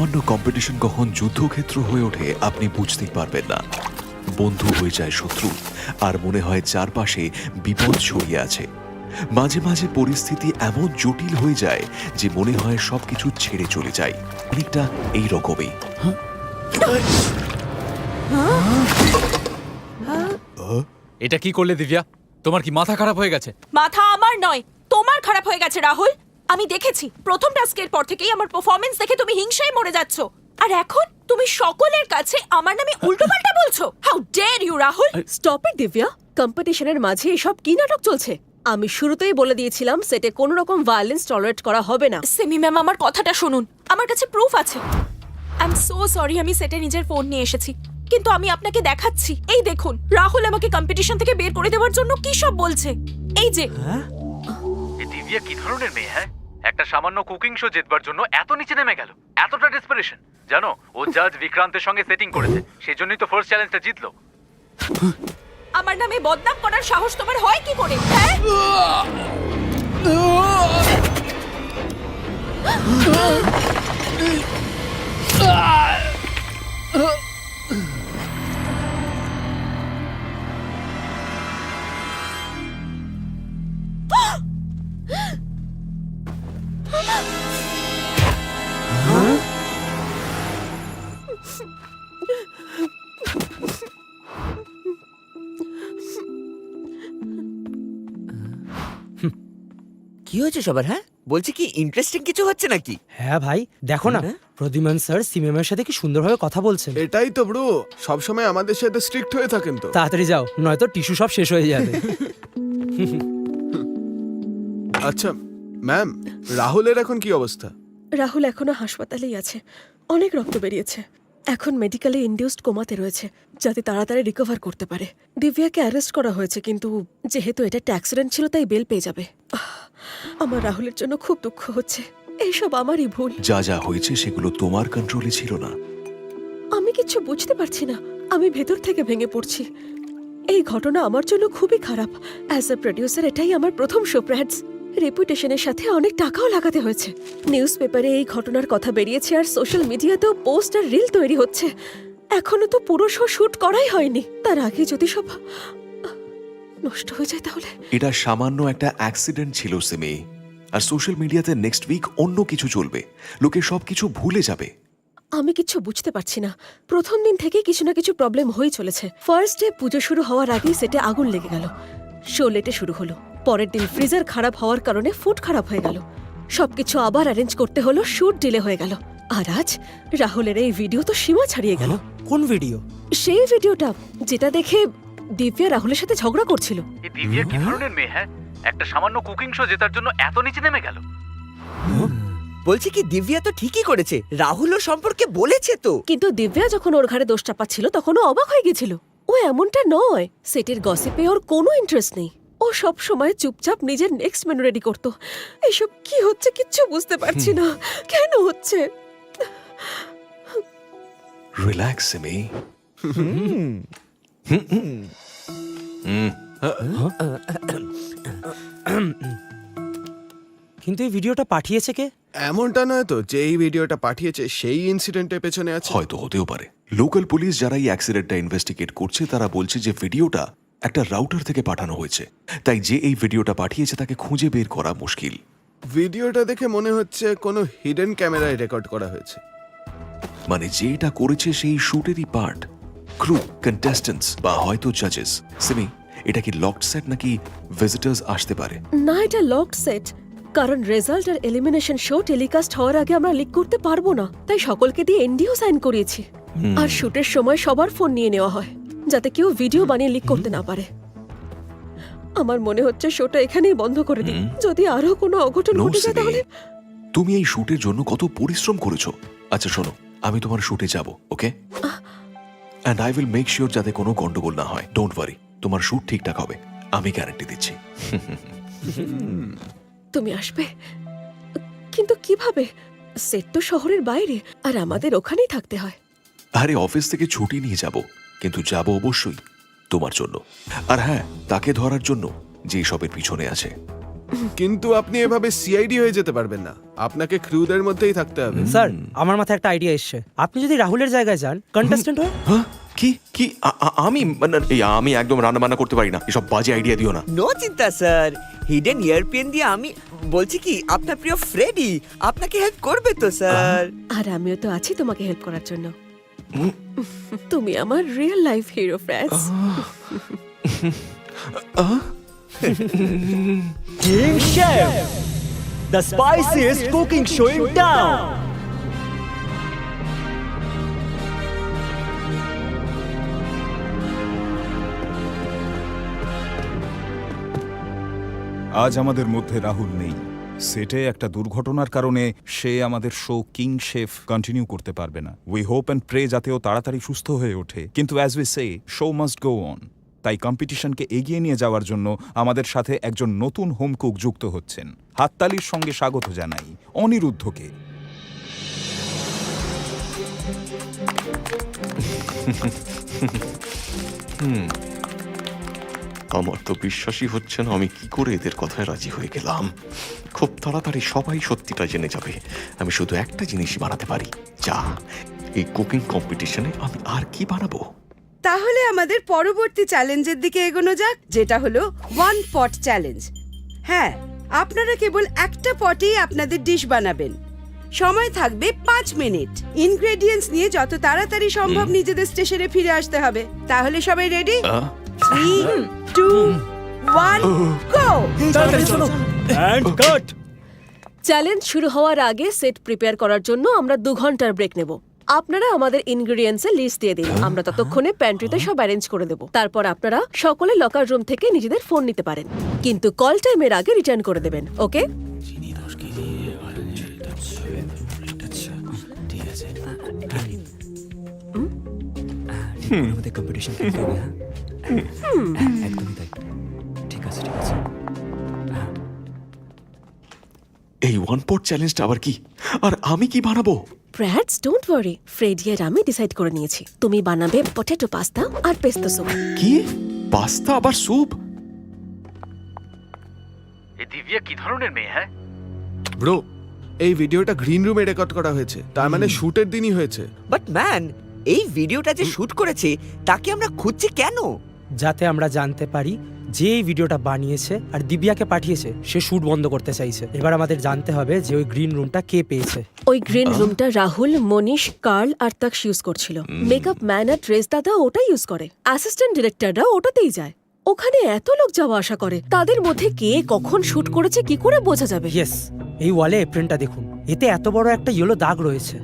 অন্য কম্পিটিশন কখন যুদ্ধক্ষেত্র হয়ে ওঠে আপনি বুঝতেই পারবেন না। বন্ধু হয়ে যায় শত্রু, আর মনে হয় চারপাশে বিপদ ছড়িয়ে আছে। মাঝে মাঝে পরিস্থিতি এমন জটিল হয়ে যায় যে মনে হয় সবকিছু ছেড়ে চলে যায়। অনেকটা এই রকমই। এটা কি করলে দিব্যা? তোমার কি মাথা খারাপ হয়ে গেছে? মাথা আমার নয়, তোমার খারাপ হয়ে গেছে রাহুল। আমি দেখেছি প্রথম টাস্কের পর থেকেই আমার পারফরম্যান্স দেখে তুমি হিংসায় মরে যাচ্ছ, আর এখন তুমি সকলের কাছে আমার নামে উল্টোপাল্টা বলছো। How dare you Rahul! Stop it Divya. কম্পিটিশনের মাঝে এসব কি নাটক চলছে? আমি শুরুতেই বলে দিয়েছিলাম সেটে কোনো রকম ভায়োলেন্স টলারেট করা হবে না। সিমি ম্যাম, আমার কথাটা শুনুন, আমার কাছে প্রুফ আছে। আই এম সো সরি, আমি সেটে নিজের ফোন নিয়ে এসেছি, কিন্তু আমি আপনাকে দেখাচ্ছি। এই দেখুন, রাহুল আমাকে কম্পিটিশন থেকে বের করে দেওয়ার জন্য কি সব বলছে। এই যে এই দিব্যা কি ধরনের মেয়ে? হ্যাঁ, একটা সামান্য কুকিং শো জেতবার জন্য এত নিচে নেমে গেল, এতটা ডেসপারেশন। জানো, ও জাজ বিক্রান্তের সঙ্গে সেটিং করেছে, সেজন্যই তো ফার্স্ট চ্যালেঞ্জটা জিতলো। আমার নামে বদনাম করার সাহস তোমার হয় কি করে? হ্যাঁ, কি হয়েছে সবার? হ্যাঁ, বলছি কি ইন্টারেস্টিং কিছু হচ্ছে নাকি? হ্যাঁ ভাই, দেখো না, প্রদ্যুম্ন স্যার সিমেমের সাথে কি সুন্দরভাবে কথা বলছেন। এটাই তো ব্রো, সবসময় আমাদের সাথে স্ট্রিক্ট হয়ে থাকেন তো। তাড়াতাড়ি যাও, নয়তো টিস্যু সব শেষ হয়ে যাবে। আচ্ছা ম্যাম, রাহুলের এখন কি অবস্থা? রাহুল এখনো হাসপাতালেই আছে, অনেক রক্ত বেরিয়েছে। এখন মেডিকেলে ইনডিউসড কোমাতে রয়েছে, যাতে তাড়াতাড়ি রিকভার করতে পারে। দিব্যাকে অ্যারেস্ট করা হয়েছে, কিন্তু যেহেতু এটা একটা অ্যাক্সিডেন্ট ছিল তাই বেল পেয়ে যাবে। আমার রাহুলের জন্য খুব দুঃখ হচ্ছে, এইসব আমারই ভুল। যা যা হয়েছে সেগুলো তোমার কন্ট্রোলে ছিল না। আমি কিছু বুঝতে পারছি না, আমি ভেতর থেকে ভেঙে পড়ছি। এই ঘটনা আমার জন্য খুবই খারাপ। অ্যাজ এ প্রডিউসার এটাই আমার প্রথম শো প্র্যাডস। রেপুটেশনের সাথে অনেক টাকাও লাগাতে হয়েছে। নিউজ পেপারে এই ঘটনার কথা বেরিয়েছে, আর সোশ্যাল মিডিয়াতেও পোস্ট আর রিল তৈরি হচ্ছে। এখনো তো পুরো শো শুট করাই হয়নি। তার আগে যদি সব নষ্ট হয়ে যায় তাহলে। এটা সামান্য একটা অ্যাক্সিডেন্ট ছিল সিমি, আর সোশ্যাল মিডিয়াতে নেক্সট উইক অন্য কিছু চলবে, লোকে সবকিছু ভুলে যাবে। আমি কিছু বুঝতে পারছি না। প্রথম দিন থেকে কিছু না কিছু প্রবলেম হয়ে চলেছে। ফার্স্ট ডে পুজো শুরু হওয়ার আগেই সেটে আগুন লেগে গেল। শো লেটে শুরু হলো। পরের দিন ফ্রিজার খারাপ হওয়ার কারণে ফুড খারাপ হয়ে গেল। সবকিছু আবার অ্যারেঞ্জ করতে হলো, শুট ডিলে হয়ে গেল। আর আজ রাহুলের এই ভিডিও তো সীমা ছাড়িয়ে গেল। কোন ভিডিও? সেই ভিডিওটা যেটা দেখে দিব্যা রাহুলের সাথে ঝগড়া করছিল। এই দিব্যা কি ধরনের মেয়ে? হ্যাঁ, একটা সামান্য কুকিং শো জেতার জন্য এত নিচে নেমে গেল। বলছি কি দিব্যা তো ঠিকই করেছে, রাহুল ওর সম্পর্কে বলেছে তো। কিন্তু দিব্যা যখন ওর ঘাড়ে দোষ চাপাচ্ছিল তখন ও অবাক হয়ে গেছিল। ও এমনটা নয়, সেটের গসিপে ওর কোনো ইন্টারেস্ট নেই। ও সব সময় চুপচাপ নিজের নেক্সট মেনু রেডি করতো। এসব কি হচ্ছে কিচ্ছু বুঝতে পারছি না, কেন হচ্ছে। রিল্যাক্স সিমি। কিন্তু এই ভিডিওটা পাঠিয়েছে কে? এমনটা নয় তো যে এই ভিডিওটা পাঠিয়েছে সেই ইনসিডেন্টের পেছনে আছে? হয়তো হতেও পারে। লোকাল পুলিশ যারা এই অ্যাক্সিডেন্টটা ইনভেস্টিগেট করছে তারা বলছে যে ভিডিওটা একটা রাউটার থেকে পাঠানো হয়েছে, তাই যে এই ভিডিওটা পাঠিয়েছে তাকে খুঁজে বের করা মুশকিল। ভিডিওটা দেখে মনে হচ্ছে কোনো হিডেন ক্যামেরায় রেকর্ড করা হয়েছে। মানে যে এটা করেছে সেই শুটেরই পার্ট, ক্রু, কন্টেস্টেন্টস বা হয়তো জাজেস। সিমি, এটা কি লকড সেট নাকি ভিজিটার্স আসতে পারে? না, এটা লকড সেট, কারণ রেজাল্ট আর এলিমিনেশন শো টেলিকাস্ট হওয়ার আগে আমরা লিক করতে পারবো না, তাই সকলকে দিয়ে এনডিও সাইন করিয়েছি। আর শুটের সময় সবার ফোন নিয়ে নেওয়া হয়, যাতে কেউ ভিডিও বানিয়ে লিক করতে না পারে। আমার মনে হচ্ছে শোটা এখানেই বন্ধ করে দিই। যদি আরো কোনো অঘটন No, ঘটে যায় সিমি, তাহলে। তুমি এই শুটের জন্য কত পরিশ্রম করেছো। আচ্ছা শোনো, আমি তোমার শুটে যাব, okay? And I will make sure যাতে কোনো গন্ডগোল না হয়। ডোন্ট ওয়ারি, তোমার শুট ঠিকঠাক হবে, আমি গ্যারান্টি দিচ্ছি। তুমি আসবে, কিন্তু কিভাবে? সেট তো শহরের বাইরে, আর আমাদের ওখানেই থাকতে হয়। আরে অফিস থেকে ছুটি নিয়ে যাব, কিন্তু যাব অবশ্যই তোমার জন্য। আর হ্যাঁ, তাকে ধরার জন্য যে সবের পিছনে আছে। কিন্তু আপনি এভাবে সিআইডি হয়ে যেতে পারবেন না, আপনাকে ক্রুদের মধ্যেই থাকতে হবে। স্যার আমার মাথায় একটা আইডিয়া এসছে, আপনি যদি রাহুলের জায়গায় যান কন্টেস্ট্যান্ট হয়ে। হ্যাঁ কি কি আমি মানে আমি একদম রান্না বান্না করতে পারি না, এসব বাজে আইডিয়া দিও না। নো চিন্তা স্যার, হিডেন ইয়ারপিন দিয়ে আমি বলছি কি আপনার প্রিয় ফ্রেডি আপনাকে হেল্প করবে তো স্যার। আর আমিও তো আছি তোমাকে হেল্প করার জন্য। তুমি আমার real life hero friends. King Chef, the spiciest cooking show in town. আজ আমাদের মধ্যে রাহুল নেই। সেটে একটা দুর্ঘটনার কারণে সে আমাদের শো কিং শেফ কন্টিনিউ করতে পারবে না। উই হোপ অ্যান্ড প্রে যাতে ও তাড়াতাড়ি সুস্থ হয়ে ওঠে, কিন্তু as we say show must go on. তাই কম্পিটিশনকে এগিয়ে নিয়ে যাওয়ার জন্য আমাদের সাথে একজন নতুন হোম কুক যুক্ত হচ্ছেন। হাততালির সঙ্গে স্বাগত জানাই অনিরুদ্ধকে। আমার তো বিশ্বাসই হচ্ছে না আমি কি করে এদের কথায় রাজি হয়ে গেলাম। খুব তাড়াতাড়ি সবাই সত্যিটা জেনে যাবে। আমি শুধু একটা জিনিসই বানাতে পারি, চা। এই কুকিং কম্পিটিশনে আমি আর কি বানাবো? তাহলে আমাদের পরবর্তী চ্যালেঞ্জের দিকে এগোনো যাক, যেটা হলো ওয়ান পট চ্যালেঞ্জ। হ্যাঁ, আপনারা কেবল একটা পটেই আপনাদের ডিশ বানাবেন। সময় থাকবে 5 মিনিট। ইনগ্রেডিয়েন্টস নিয়ে যত তাড়াতাড়ি সম্ভব নিজেদের স্টেশনে ফিরে আসতে হবে। তাহলে সবাই ready? 3, 2, 1, go! And cut. Challenge শুরু হওয়ার আগে সেট প্রিপেয়ার করার জন্য আমরা 2 ঘন্টার ব্রেক নেব। আপনারা আমাদের ইনগ্রেডিয়েন্টস এর লিস্ট দিয়ে দিন, আমরা ততক্ষণে প্যান্ট্রিতে সব অ্যারেঞ্জ করে দেব। তারপর আপনারা সকলে লকার রুম থেকে নিজেদের ফোন নিতে পারেন, কিন্তু কল টাইমের আগে রিটার্ন করে দেবেন, ওকে? আমাদের কম্পিটিশন খেলতে হবে, হ্যাঁ? একদমই তাই। ঠিক আছে ঠিক আছে। এই ওয়ান পট চ্যালেঞ্জটা আবার কি? আর আমি কি বানাবো? ব্র্যাডস ডোন্ট ওয়ারি, ফ্রেডি আর আমি ডিসাইড করে নিয়েছি। তুমি বানাবে পটেটো পাস্তা আর পেস্তো স্যুপ। কি? পাস্তা আবার স্যুপ? এই দিব্যা কি ধরনের মেয়ে? হ্যাঁ, ব্রো, এই ভিডিওটা গ্রিন রুমে রেকর্ড করা হয়েছে, তার মানে শুটের দিনই হয়েছে। বাট ম্যান, এই ভিডিওটা যে শুট করেছে তাকে আমরা খুঁজছি কেন? যাতে আমরা জানতে পারি যে এই ভিডিওটা বানিয়েছে আর দিব্যাকে পাঠিয়েছে সে শুট বন্ধ করতে চাইছে। এবার আমাদের জানতে হবে যে ওই গ্রিন রুমটা কে পেয়েছে। ওই গ্রিন রুমটা রাহুল, মনীষ, কার্ল আর তাকস ইউজ করছিল। মেকআপ ম্যান আর ড্রেস দাদা ওটাই ইউজ করে। অ্যাসিস্ট্যান্ট ডিরেক্টররা ওটাতেই যায়। ওখানে এত লোক যাওয়া আসা করে, তাদের মধ্যে কে কখন শুট করেছে কি করে বোঝা যাবে? ইয়েস, এই ওয়ালে এপ্রিলটা দেখুন, এতে এত বড় একটা ইয়েলো দাগ রয়েছে।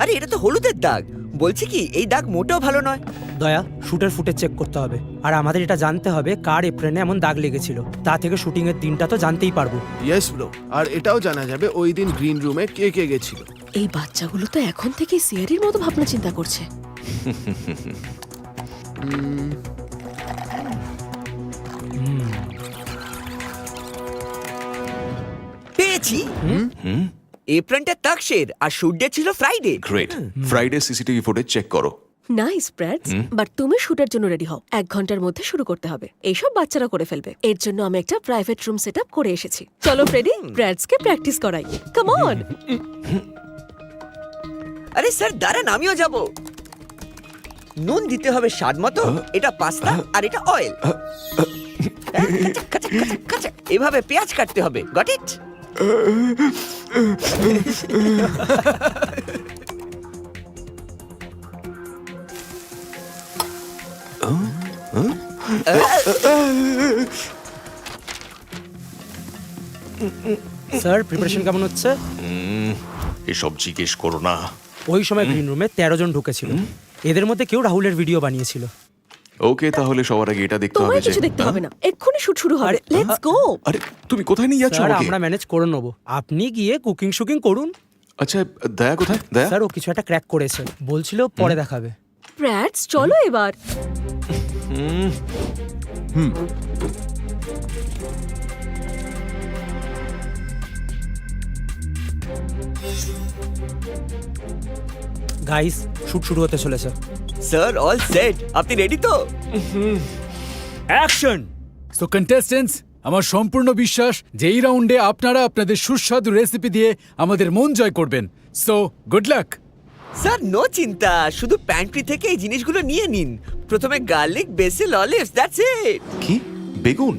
আরে এটা তো হলুদের দাগ। বলছি কি এই দাগ মোটেও ভালো নয়। দয়া, শুটের ফুটেজ চেক করতে হবে, আর আমাদের এটা জানতে হবে কার এপ্রিলে এমন দাগ লেগেছিল। তা থেকে শুটিং এর দিনটা তো জানতেই পারবো। ইয়েস ব্রো, আর এটাও জানা যাবে ওই দিন গ্রিন রুমে কে কে গেছিল। এই বাচ্চাগুলো তো এখন থেকে সিআরির মতো ভাবনা চিন্তা করছে। পেয়েছি। এপ্রিলটা তাকসের আর শুট ডে ছিল Friday. Great. Friday CCTV footage check করো। নাইস ব্র্যাডস, বাট তুমি শুটের জন্য রেডি হও। 1 ঘন্টার মধ্যে শুরু করতে হবে। এইসব বাচ্চারা করে ফেলবে। এর জন্য আমি একটা প্রাইভেট রুম সেট আপ করে এসেছি। চলো ফ্রেডি, ব্র্যাডসকে প্র্যাকটিস করাই। Come on. আরে স্যার দাঁড়ান, আমিও যাব। নুন দিতে হবে স্বাদ মতো। এটা পাস্তা আর এটা অয়েল। এভাবে পেঁয়াজ কাটতে হবে। Got it? স্যার, প্রিপারেশন কেমন হচ্ছে? এসব জিজ্ঞেস করো না। ওই সময় গ্রিন রুমে 13 জন ঢুকেছিল। এদের মধ্যে কেউ রাহুলের ভিডিও বানিয়েছিল। ওকে, তাহলে সবার আগে এটা দেখতে হবে তোমায় যে কিছু দেখতে হবে না, এক্ষুনি শুট শুরু হবে। Let's go. আরে তুমি কোথায় নিয়ে যাচ্ছ স্যার, আমাকে? আমরা ম্যানেজ করে নেবো, আপনি গিয়ে কুকিং শুকিং করুন। আচ্ছা, দয়া কোথায়? দয়া? স্যার, ও কিছু একটা ক্র্যাক করেছে, বলছিল পরে দেখাবে। ব্র্যাডস চলো এবার। গাইস, শুট শুরু হতে চলেছে। Sir all set. আপনি রেডি তো? অ্যাকশন! সো কন্টেস্টেন্টস, আমার সম্পূর্ণ বিশ্বাস যে এই রাউন্ডে আপনারা আপনাদের সুস্বাদু রেসিপি দিয়ে আমাদের মন জয় করবেন। So good luck. Sir no চিন্তা, শুধু প্যান্ট্রি থেকে এই জিনিসগুলো নিয়ে নিন। প্রথমে garlic, basil, olives, that's it. কি বেগুন?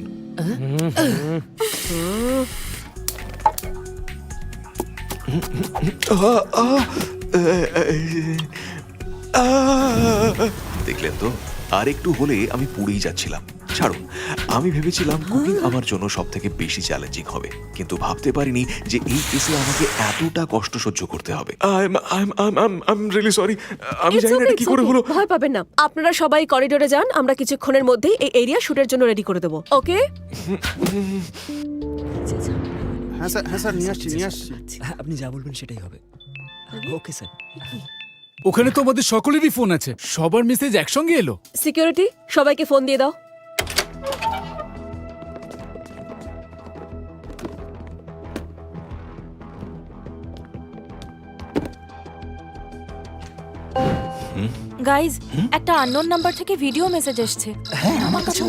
দেখলেন তো, আর একটু হলে আমি পুড়েই যাচ্ছিলাম। ছাড়ুন, আমি ভেবেছিলাম কুকিং আমার জন্য সব থেকে বেশি চ্যালেঞ্জিং হবে, কিন্তু ভাবতে পারিনি যে এই কেসে আমাকে এতটা কষ্ট সহ্য করতে হবে। রিয়েলি সরি, আমি It's জানি না okay, এটা কি it's করে okay. হলো। ভয় পাবেন না, আপনারা সবাই করিডোরে যান, আমরা কিছুক্ষণের মধ্যেই এই এরিয়া শুটের জন্য রেডি করে দেবো। ওকে? হ্যাঁ স্যার নিয়ে আসছি হ্যাঁ, আপনি যা বলবেন সেটাই হবে। Okay sir. ওখানে তো আমাদের সকলেরই ফোন আছে, সবার মেসেজ একসঙ্গে এলো। সিকিউরিটি, সবাইকে ফোন দিয়ে দাও। গাইজ, একটা আননোন নাম্বার থেকে ভিডিও মেসেজ এসেছে। আমার কাছে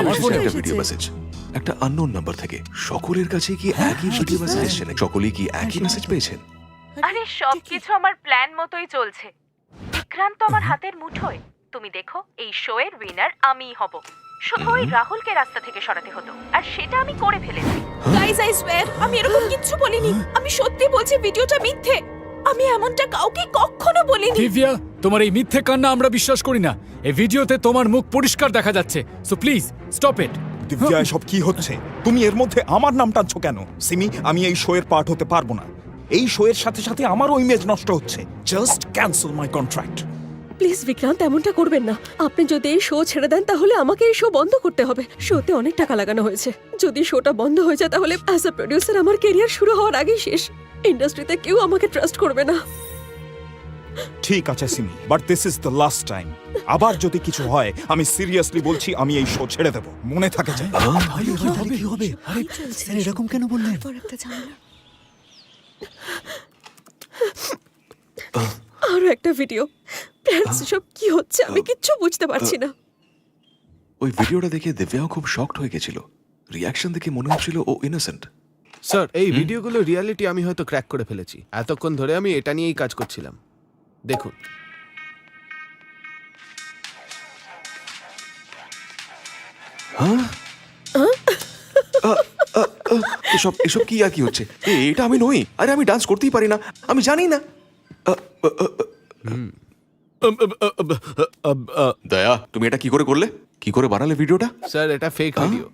আমার ফোনে একটা ভিডিও মেসেজ, একটা আননোন নাম্বার থেকে। সকলের কাছে কি একই ভিডিও মেসেজ এসেছে নাকি? সকলেই কি একই মেসেজ পেয়েছেন? আরে সবকিছু আমার প্ল্যান মতোই চলছে। বিক্রান্ত আমার হাতের মুঠোয়। তুমি দেখো, এই শো এর উইনার আমিই হব। শুধু ওই রাহুলকে রাস্তা থেকে সরাতে হতো, আর সেটা আমি করে ফেলেছি। গাইজ, আই সোয়্যার, আমি এরকম কিচ্ছু বলিনি। আমি সত্যি বলছি, ভিডিওটা মিথ্যে। আমি এমনটা কাউকে কখনো বলিনি। দিব্যা, তোমার এই মিথ্যে কান্না আমরা বিশ্বাস করি না। এই ভিডিওতে তোমার মুখ পরিষ্কার দেখা যাচ্ছে। So please stop it. Divya, এসব কি হচ্ছে? তুমি এর মধ্যে আমার নাম টানছো কেন? সিমি, আমি এই শো এর পার্ট হতে পারবো না। এই শো এর সাথে সাথে আমারও ইমেজ নষ্ট হচ্ছে। Just cancel my contract. Please Vikrant, এমনটা করবেন না। আপনি যদি এই শো ছেড়ে দেন তাহলে আমাকে এই শো বন্ধ করতে হবে। শোতে অনেক টাকা লাগানো হয়েছে। যদি শোটা বন্ধ হয়ে যায় তাহলে অ্যাজ আ প্রোডিউসার আমার ক্যারিয়ার শুরু হওয়ার আগেই শেষ। ইন্ডাস্ট্রিতে কেউ আমাকে ট্রাস্ট করবে না। ঠিক আছে Simi, but this is the last time. আবার যদি কিছু হয়, আমি সিরিয়াসলি বলছি, আমি এই শো ছেড়ে দেব। মনে থাকে যায়। কি হবে? আরে স্যার এরকম কেন বললেন? আরো একটা ভিডিও। প্ল্যান্স, সব কি হচ্ছে আমি কিচ্ছু বুঝতে পারছি না। ওই ভিডিওটা দেখে দিব্যাও খুব শকড হয়ে গেছিল। রিয়াকশন দেখে মনে হচ্ছিল ও ইনোসেন্ট। স্যার এই ভিডিওগুলো রিয়ালিটি আমি হয়তো ক্র্যাক করে ফেলেছি। এতক্ষণ ধরে আমি এটা নিয়েই কাজ করছিলাম। দেখুন, এসব এসব কি আর কি হচ্ছে? এটা আমি নই। আরে আমি ডান্স করতেই পারি না, আমি জানি না। দয়া, তুমি এটা কি করে করলে? কি করে বানালে ভিডিওটা? স্যার এটা ফেক ভিডিও।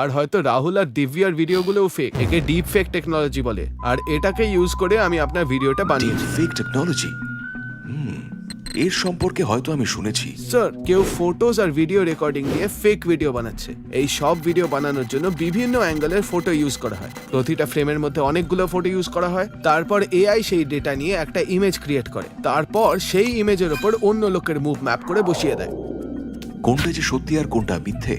আর হয়তো রাহুল আর দিব্যার ভিডিওগুলোও ফেক। একে ডিপ ফেক টেকনোলজি বলে। আর এটাকে ইউজ করে আমি আপনার ভিডিওটা বানিয়েছি। Fake technology? এর সম্পর্কে হয়তো আমি শুনেছি। স্যার কেউ ফটোজ আর ভিডিও রেকর্ডিং দিয়ে ফেক ভিডিও বানাচ্ছে। এই সব ভিডিও বানানোর জন্য বিভিন্ন অ্যাঙ্গেলের ফটো ইউজ করা হয়। প্রতিটা ফ্রেমের মধ্যে অনেকগুলো ফটো ইউজ করা হয়। তারপর এআই সেই ডেটা নিয়ে একটা ইমেজ ক্রিয়েট করে। তারপর সেই ইমেজের ওপর অন্য লোকের মুভ ম্যাপ করে বসিয়ে দেয়। কোনটা যে সত্যি আর কোনটা মিথ্যে,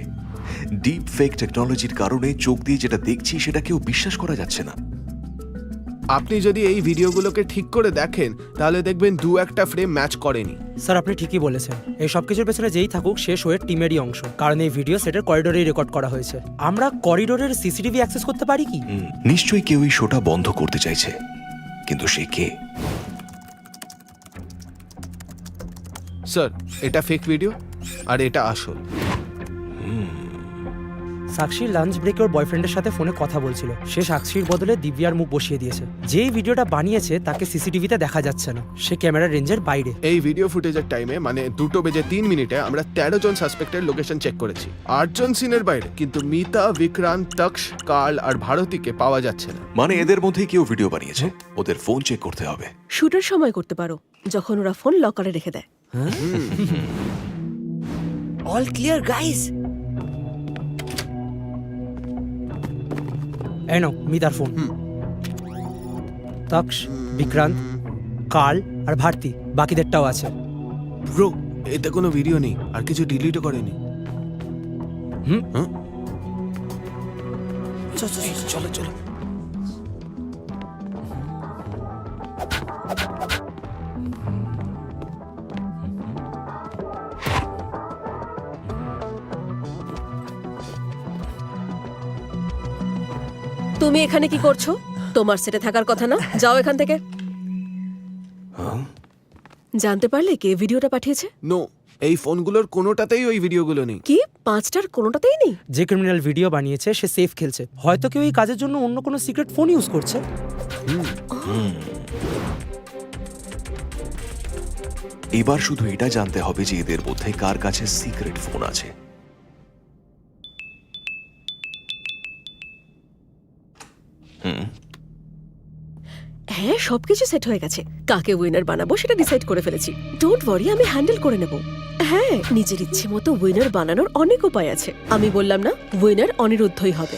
ডিপ ফেক টেকনোলজির কারণে চোখ দিয়ে যেটা দেখছি সেটা কেউ বিশ্বাস করা যাচ্ছে না। আপনি যদি এই ভিডিওগুলোকে ঠিক করে দেখেন তাহলে দেখবেন দু একটা ফ্রেম ম্যাচ করেনি। স্যার, আপনি ঠিকই বলেছেন। এই সব কিছুর পেছনে যেই থাকুক, সে শোয়ের টিমেরই অংশ। কারণ এই ভিডিও সেটের করিডোরেই রেকর্ড করা হয়েছে। আমরা করিডোরের সিসিটিভি অ্যাক্সেস করতে পারি কি? নিশ্চয়ই কেউ এই শোটা বন্ধ করতে চাইছে, কিন্তু সে কে? স্যার এটা ফেক ভিডিও আর এটা আসল। সাক্ষী লাঞ্চ ব্রেকে ওর বয়ফ্রেন্ডের সাথে ফোনে কথা বলছিল। সে সাক্ষীর বদলে দিব্যার মুখ বসিয়ে দিয়েছে। যেই ভিডিওটা বানিয়েছে তাকে সিসিটিভিতে দেখা যাচ্ছে না, সে ক্যামেরার রেঞ্জের বাইরে। এই ভিডিও ফুটেজের টাইমে মানে 2:03 আমরা 13 জন সাসপেক্টের লোকেশন চেক করেছি। 8 জন সিনের বাইরে, কিন্তু মিতা, বিক্রান্ত, তক্ষ, কার্ল আর ভারতীকে পাওয়া যাচ্ছে না। মানে এদের মধ্যেই কেউ ভিডিও বানিয়েছে। ওদের ফোন চেক করতে হবে। শুটের সময় করতে পারো, যখন ওরা ফোন লকারে রেখে দেয়। All clear guys. এই নাও মিতার ফোন। তক্ষ, বিক্রান্ত, কার্ল আর ভারতী, বাকিদেরটাও আছে। ব্রো এতে কোনো ভিডিও নেই, আর কিছু ডিলিটও করেনি। চলো চলো। তুমি এখানে কি করছো? তোমার সেটে থাকার কথা না, যাও এখান থেকে। জানতে পারলে কে ভিডিওটা পাঠিয়েছে? নো, এই ফোনগুলোর কোনোটাতেই ওই ভিডিওগুলো নেই। কি 5টার কোনোটাতেই নেই? যে ক্রিমিনাল ভিডিও বানিয়েছে সে সেফ খেলছে, হয়তো কেউ এই কাজের জন্য অন্য কোনো সিক্রেট ফোন ইউজ করছে। এবার শুধু এটা জানতে হবে যে এদের মধ্যে কার কাছে সিক্রেট ফোন আছে। হ্যাঁ, সবকিছু সেট হয়ে গেছে। কাকে উইনার বানাবো সেটা ডিসাইড করে ফেলেছি। ডোন্ট ওয়ারি, আমি হ্যান্ডেল করে নেব। হ্যাঁ, নিজের ইচ্ছে মতো উইনার বানানোর অনেক উপায় আছে। আমি বললাম না, উইনার অনিরুদ্ধই হবে।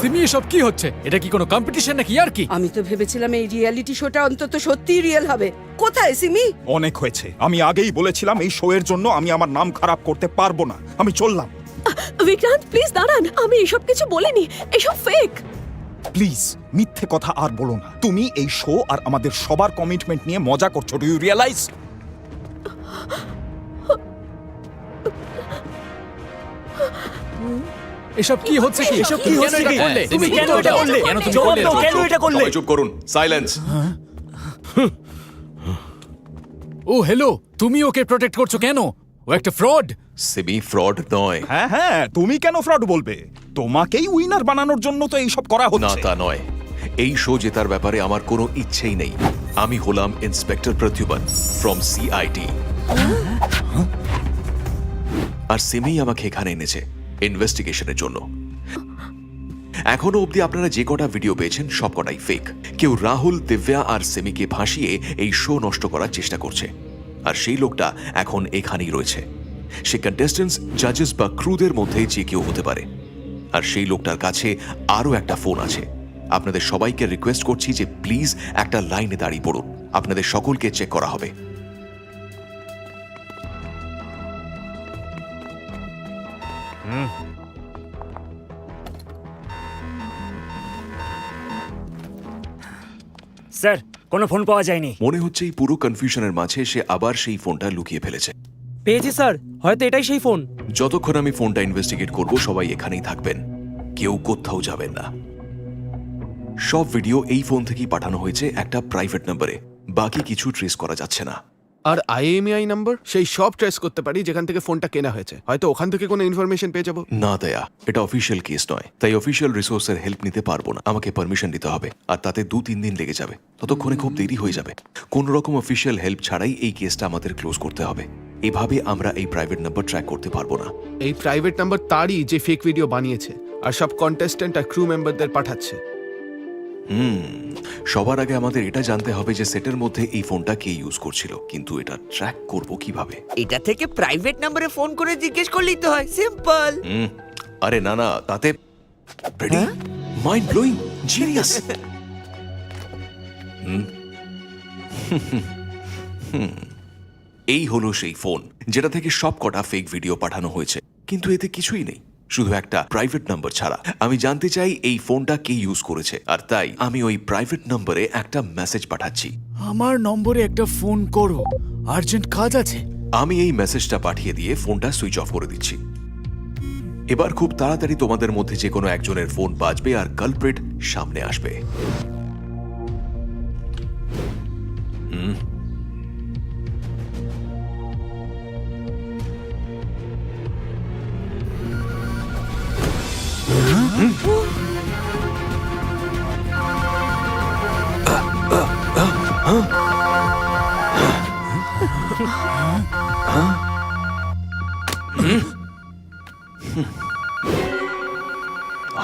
সিমি এসব কি হচ্ছে? এটা কি কোনো কম্পিটিশন নাকি আর কি? আমি তো ভেবেছিলাম এই রিয়েলিটি শোটা অন্তত সত্যিই রিয়েল হবে। কোথায় সিমি? অনেক হয়েছে, আমি আগেই বলেছিলাম এই শো এর জন্য আমি আমার নাম খারাপ করতে পারবো না। আমি চললাম। বিক্রান্ত প্লিজ দাঁড়ান, আমি এসব কিছু বলিনি, এসব ফেক। প্লিজ মিথ্যে কথা আর বলো না। তুমি এই শো আর আমাদের সবার কমিটমেন্ট নিয়ে মজা করছো। Do you realise? এসব কি হচ্ছে কি? এসব কি হচ্ছে কি? তুমি কেন এটা করলে? কেন তুমি করলে? সবাই চুপ করুন, সাইলেন্স। ও হ্যালো, তুমি ওকে প্রোটেক্ট করছো কেন? ও একটা ফ্রড। সিমি ফ্রড নয়। হ্যাঁ হ্যাঁ, তুমি কেন ফ্রড বলবে? তোমাকেই উইনার বানানোর জন্য তো এইসব করা না, হচ্ছে। তা নয়। এই শো জেতার ব্যাপারে আমার কোনো ইচ্ছেই নেই। আমি হলাম ইন্সপেক্টর প্রত্যুপন ফ্রম সিআইডি, আর সিমি আমাকে এখানে এনেছে ইনভেস্টিগেশনের জন্য। এখনো অবধি আপনারা যে কটা ভিডিও পেয়েছেন সব কটাই ফেক। কেউ রাহুল, দিব্যা আর সিমিকে ভাসিয়ে এই শো নষ্ট করার চেষ্টা করছে, আর সেই লোকটা এখন এখানেই রয়েছে। সে কন্টেস্টেন্টস, জাজেস বা ক্রুদের মধ্যে যে কেউ হতে পারে, আর সেই লোকটার কাছে আরও একটা ফোন আছে। আপনাদের সবাইকে রিকোয়েস্ট করছি যে প্লিজ একটা লাইনে দাঁড়িয়ে পড়ুন, আপনাদের সকলকে চেক করা হবে। স্যার, কোনো ফোন পাওয়া যায়নি। মনে হচ্ছে এই পুরো কনফিউশনের মাঝে সে আবার সেই ফোনটা লুকিয়ে ফেলেছে। পেয়েছি স্যার, হয়তো এটাই সেই ফোন। যতক্ষণ আমি ফোনটা ইনভেস্টিগেট করব সবাই এখানেই থাকবেন, কেউ কোথাও যাবেন না। সব ভিডিও এই ফোন থেকেই পাঠানো হয়েছে একটা প্রাইভেট নম্বরে, বাকি কিছু ট্রেস করা যাচ্ছে না। আর IMEI নাম্বার, সেই সব ট্রেস করতে পারি যেখান থেকে ফোনটা কেনা হয়েছে। হয়তো ওখান থেকে কোনো ইনফরমেশন পেয়ে যাবো। না দয়া, এটা অফিসিয়াল কেস নয়, তাই অফিসিয়াল রিসোর্সের হেল্প নিতে পারবো না। আমাকে পারমিশন দিতে হবে, আর তাতে 2-3 দিন লেগে যাবে। ততক্ষণে খুব দেরি হয়ে যাবে। কোন রকম অফিসিয়াল হেল্প ছাড়াই এই কেসটা আমাদের ক্লোজ করতে হবে। এভাবে আমরা এই প্রাইভেট নাম্বার ট্র্যাক করতে পারবো না। এই প্রাইভেট নাম্বার তারই যে ফেক ভিডিও বানিয়েছে আর সব কন্টেস্ট্যান্ট আর ক্রু মেম্বারদের পাঠাচ্ছে। সবার আগে আমাদের এটা জানতে হবে যে সেটের মধ্যে এই ফোনটা কে ইউজ করছিল, কিন্তু এটা ট্র্যাক করব কিভাবে? এটা থেকে প্রাইভেট নম্বরে ফোন করে জিজ্ঞেস করলেই তো হয়, সিম্পল। আরে না না, তাতে রেডি, মাইন্ড ব্লোয়িং, জিনিয়াস। এই হলো সেই ফোন যেটা থেকে সব কটা ফেক ভিডিও পাঠানো হয়েছে, কিন্তু এতে কিছুই নেই, শুধু একটা প্রাইভেট নাম্বার ছাড়া। আমি জানতে চাই এই ফোনটা কে ইউজ করেছে, আর তাই আমি ওই প্রাইভেট নম্বরে একটা মেসেজ পাঠাচ্ছি। আমার নম্বরে একটা ফোন করো, আর্জেন্ট কাজ আছে। আমি এই মেসেজটা পাঠিয়ে দিয়ে ফোনটা সুইচ অফ করে দিচ্ছি। এবার খুব তাড়াতাড়ি তোমাদের মধ্যে যে কোনো একজনের ফোন বাজবে আর কালপ্রিট সামনে আসবে।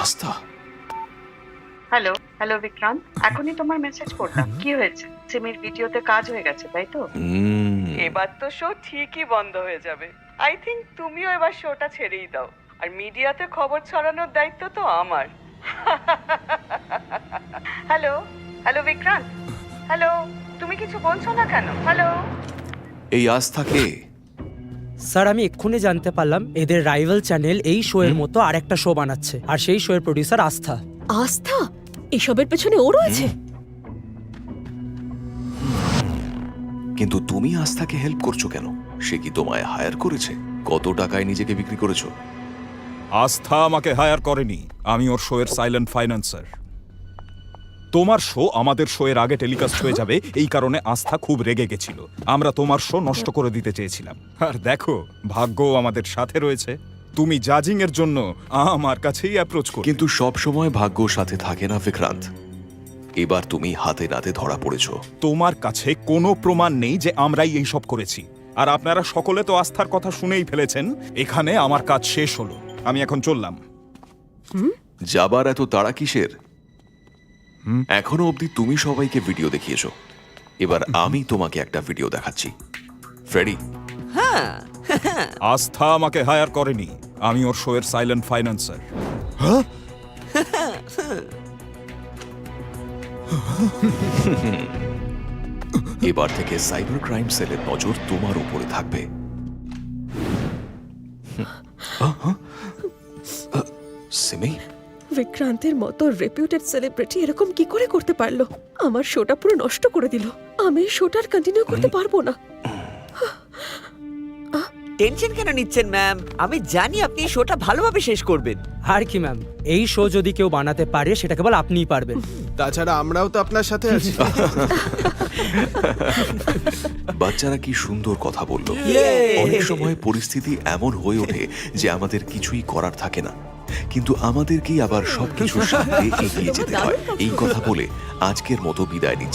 আস্থা, হ্যালো হ্যালো বিক্রান্ত, এখনই তোমার মেসেজ করলাম। কি হয়েছে? সিমির ভিডিওতে কাজ হয়ে গেছে তাই তো? এবার তো শো ঠিকই বন্ধ হয়ে যাবে। আই থিংক তুমিও এবার শোটা ছেড়েই দাও, আর মিডিয়াতে খবর ছড়ানোর দায়িত্ব তো আমার। হ্যালো হ্যালো বিক্রান্ত, হ্যালো, তুমি কিছু বলছো না কেন? হ্যালো। এই আস্থাকে স্যার, আমি এক্ষুনি জানতে পারলাম এদের রাইভাল চ্যানেল এই শো এর মতো আরেকটা শো বানাচ্ছে, আর সেই শো এর প্রডিউসার আস্থা। আস্থা? এসবের পেছনে ও রয়েছে? কিন্তু তুমি আস্থাকে হেল্প করছো কেন? সে কি তোমায় হায়ার করেছে? কত টাকায় নিজেকে বিক্রি করেছো? আস্থা আমাকে হায়ার করেনি, আমি ওর শো এর সাইলেন্ট ফাইন্যান্সার। তোমার শো আমাদের শো এর আগে টেলিকাস্ট হয়ে যাবে, এই কারণে আস্থা খুব রেগে গেছিল। আমরা তোমার শো নষ্ট করে দিতে চেয়েছিলাম, আর দেখো ভাগ্য আমাদের সাথে রয়েছে। তুমি জাজিং এর জন্য আমার কাছেই অ্যাপ্রোচ করো। কিন্তু সব সময় ভাগ্য সাথে থাকে না বিক্রান্ত। এবার তুমি হাতে নাতে ধরা পড়েছো। তোমার কাছে কোনো প্রমাণ নেই যে আমরাই এইসব করেছি, আর আপনারা সকলে তো আস্থার কথা শুনেই ফেলেছেন। এখানে আমার কাজ শেষ হলো, আমি এখন চললাম। যাবার এত তাড়া কিসের? এখনো অবধি তুমি সবাইকে ভিডিও দেখিয়েছো, এবার আমি তোমাকে একটা ভিডিও দেখাচ্ছি। ফ্রেডি, হ্যাঁ, আস্থা আমাকে হায়ার করেনি, আমি ওর শো এর সাইলেন্ট ফাইন্যান্সার। এবার থেকে সাইবার ক্রাইম সেলের নজর তোমার উপরে থাকবে। সিমি, বিক্রান্তের মতো রেপিউটেড সেলিব্রিটি এরকম কি করে করতে পারলো? আমার শোটা পুরো নষ্ট করে দিল। আমি শোটার কন্টিনিউ করতে পারবো না। টেনশন কেন নিচ্ছেন ম্যাম? আমি জানি আপনি এই শোটা ভালোভাবে শেষ করবেন। আর কি ম্যাম, এই শো যদি কেউ বানাতে পারে সেটা কেবল আপনিই পারবেন। তাছাড়া আমরাও তো আপনার সাথে আছি। বাচ্চারা কি সুন্দর কথা বলল। অনেক সময় পরিস্থিতি এমন হয়ে ওঠে যে আমাদের কিছুই করার থাকে না, কিন্তু আমাদেরকেই আবার সবকিছুর সাথে এগিয়ে যেতে হয়। এই কথা বলে আজকের মতো বিদায় নিচ্ছি।